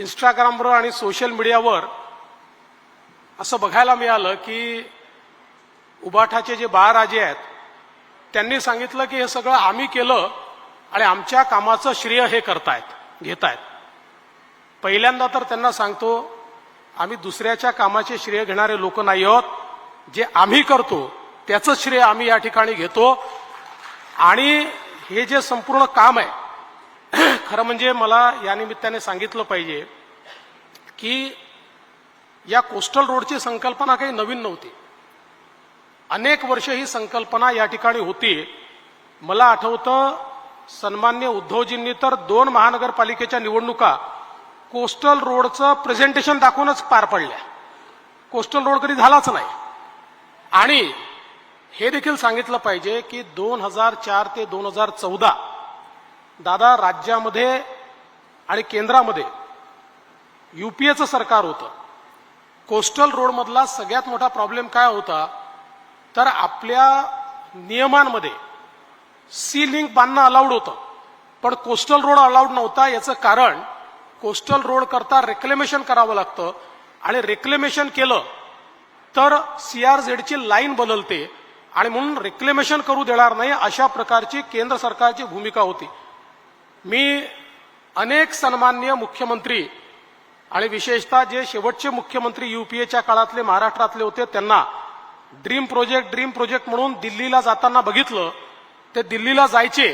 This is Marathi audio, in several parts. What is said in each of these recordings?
इंस्टाग्रामवर आणि सोशल मीडियावर असं बघायला मिळालं की उबाठाचे जे बाळराजे आहेत त्यांनी सांगितलं की हे सगळं आम्ही केलं आणि आमच्या कामाचं श्रेय हे घेतायत. पहिल्यांदा तर त्यांना सांगतो, आम्ही दुसऱ्याच्या कामाचे श्रेय घेणारे लोक नाही आहोत. जे आम्ही करतो त्याचं श्रेय आम्ही या ठिकाणी घेतो. आणि हे जे संपूर्ण काम आहे, खरं म्हणजे मला या निमित्ताने सांगितलं पाहिजे की या कोस्टल रोडची संकल्पना काही नवीन नव्हती. अनेक वर्ष ही संकल्पना या ठिकाणी होती. मला आठवतं सन्मान्य उद्धवजींनी तर 2 महानगरपालिकेच्या निवडणुका कोस्टल रोडचं प्रेझेंटेशन दाखवूनच पार पडल्या. कोस्टल रोड कधी झालाच नाही. आणि हे देखील सांगितलं पाहिजे की 2004 ते 2014 दादा राज्यामध्ये आणि केंद्रामध्ये युपीएचं सरकार होतं. कोस्टल रोडमधला सगळ्यात मोठा प्रॉब्लेम काय होता तर आपल्या नियमांमध्ये सी लिंक बांधणं अलाउड होतं पण कोस्टल रोड अलाउड नव्हता. याचं कारण कोस्टल रोड करता रेक्लेमेशन करावं लागतं आणि रेक्लेमेशन केलं तर सीआरझेडची लाईन बदलते आणि म्हणून रेक्लेमेशन करू देणार नाही अशा प्रकारची केंद्र सरकारची भूमिका होती. मी अनेक सन्माननीय मुख्यमंत्री आणि विशेषतः जे शेवटचे मुख्यमंत्री युपीएच्या काळातले महाराष्ट्रातले होते त्यांना ड्रीम प्रोजेक्ट म्हणून दिल्लीला जाताना बघितलं. ते दिल्लीला जायचे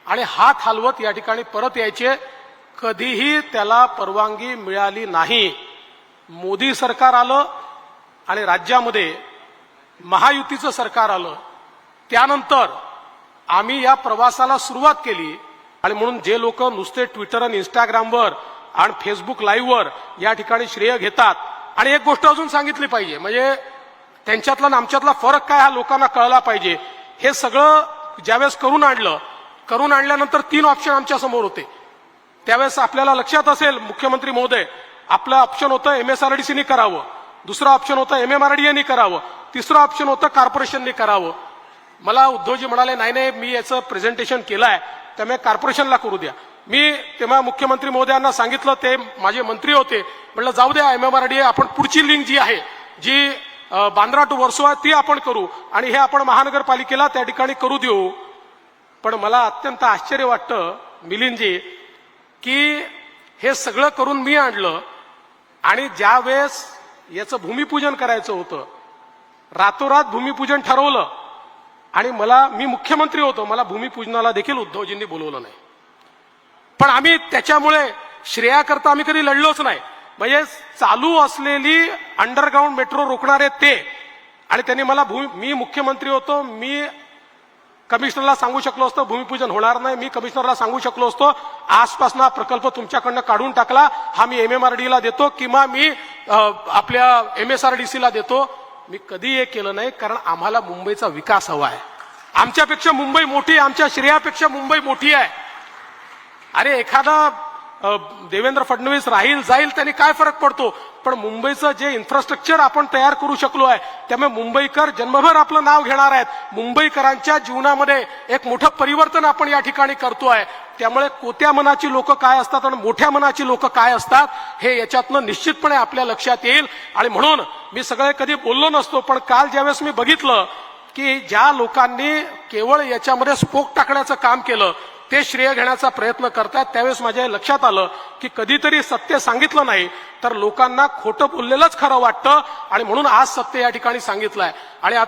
आणि हात हलवत या ठिकाणी परत यायचे. कधीही त्याला परवानगी मिळाली नाही. मोदी सरकार आलं आणि राज्यामध्ये महायुतीचं सरकार आलं. त्यानंतर आम्ही या प्रवासाला सुरुवात केली. आणि म्हणून जे लोक नुसते ट्विटर आणि इंस्टाग्रामवर आणि फेसबुक लाईव्हवर या ठिकाणी श्रेय घेतात. आणि एक गोष्ट अजून सांगितली पाहिजे, म्हणजे त्यांच्यातला आणि आमच्यातला फरक काय हा लोकांना कळला पाहिजे. हे सगळं ज्यावेळेस करून आणल्यानंतर 3 ऑप्शन आमच्या समोर होते. त्यावेळेस आपल्याला लक्षात असेल मुख्यमंत्री महोदय, आपलं ऑप्शन होतं एमएसआरडीसीनी करावं, दुसरं ऑप्शन होतं एमएमआरडीएनी करावं, तिसरं ऑप्शन होतं कॉर्पोरेशननी करावं. मला उद्धवजी म्हणाले नाही मी याचं प्रेझेंटेशन केलंय त्यामुळे कॉर्पोरेशनला करू द्या. मी तेव्हा मुख्यमंत्री महोदयांना सांगितलं, ते माझे मंत्री होते, म्हटलं जाऊ द्या एमएमआरडीए, आपण पुढची लिंक जी आहे जी बांद्रा टू वर्सोवा ती आपण करू आणि हे आपण महानगरपालिकेला त्या ठिकाणी करू देऊ. पण मला अत्यंत आश्चर्य वाटतं मिलिंदजी की हे सगळं करून मी आणलं आणि ज्या वेळेस याचं भूमिपूजन करायचं होतं रातोरात भूमिपूजन ठरवलं आणि मी मुख्यमंत्री होतो, मला भूमिपूजनाला देखील उद्धवजींनी बोलवलं नाही. पण आम्ही त्याच्यामुळे श्रेयाकरता आम्ही कधी लढलोच नाही. म्हणजे चालू असलेली अंडरग्राऊंड मेट्रो रोखणारे ते, आणि त्यांनी मला मी मुख्यमंत्री होतो, मी कमिशनरला सांगू शकलो असतो भूमिपूजन होणार नाही. मी कमिशनरला सांगू शकलो असतो आसपासना प्रकल्प तुमच्याकडनं काढून टाकला, हा मी एमएमआरडीला देतो किंवा मी आपल्या एमएसआरडीसीला देतो. मी कधी हे केलं नाही, कारण आम्हाला मुंबईचा विकास हवा आहे. आमच्यापेक्षा मुंबई मोठी आहे, आमच्या श्रेयापेक्षा मुंबई मोठी आहे. अरे एखादा देवेंद्र फडणवीस राहील जाईल त्यांनी काय फरक पडतो, पण मुंबईचं जे इन्फ्रास्ट्रक्चर आपण तयार करू शकलो आहे त्यामुळे मुंबईकर जन्मभर आपलं नाव घेणार आहेत. मुंबईकरांच्या जीवनामध्ये एक मोठं परिवर्तन आपण या ठिकाणी करतोय. त्यामुळे कोत्या मनाची लोक काय असतात आणि मोठ्या मनाची लोक काय असतात हे याच्यातनं निश्चितपणे आपल्या लक्षात येईल. आणि म्हणून मी सगळे कधी बोललो नसतो, पण काल ज्यावेळेस मी बघितलं की ज्या लोकांनी केवळ याच्यामध्ये स्फोट टाकण्याचं काम केलं ते श्रेय घेण्याचा प्रयत्न करतात, त्यावेळेस माझ्या लक्षात आलं की कधीतरी सत्य सांगितलं नाही तर लोकांना खोटं बोललेलंच खरं वाटतं. आणि म्हणून आज सत्य या ठिकाणी सांगितलंय. आणि आता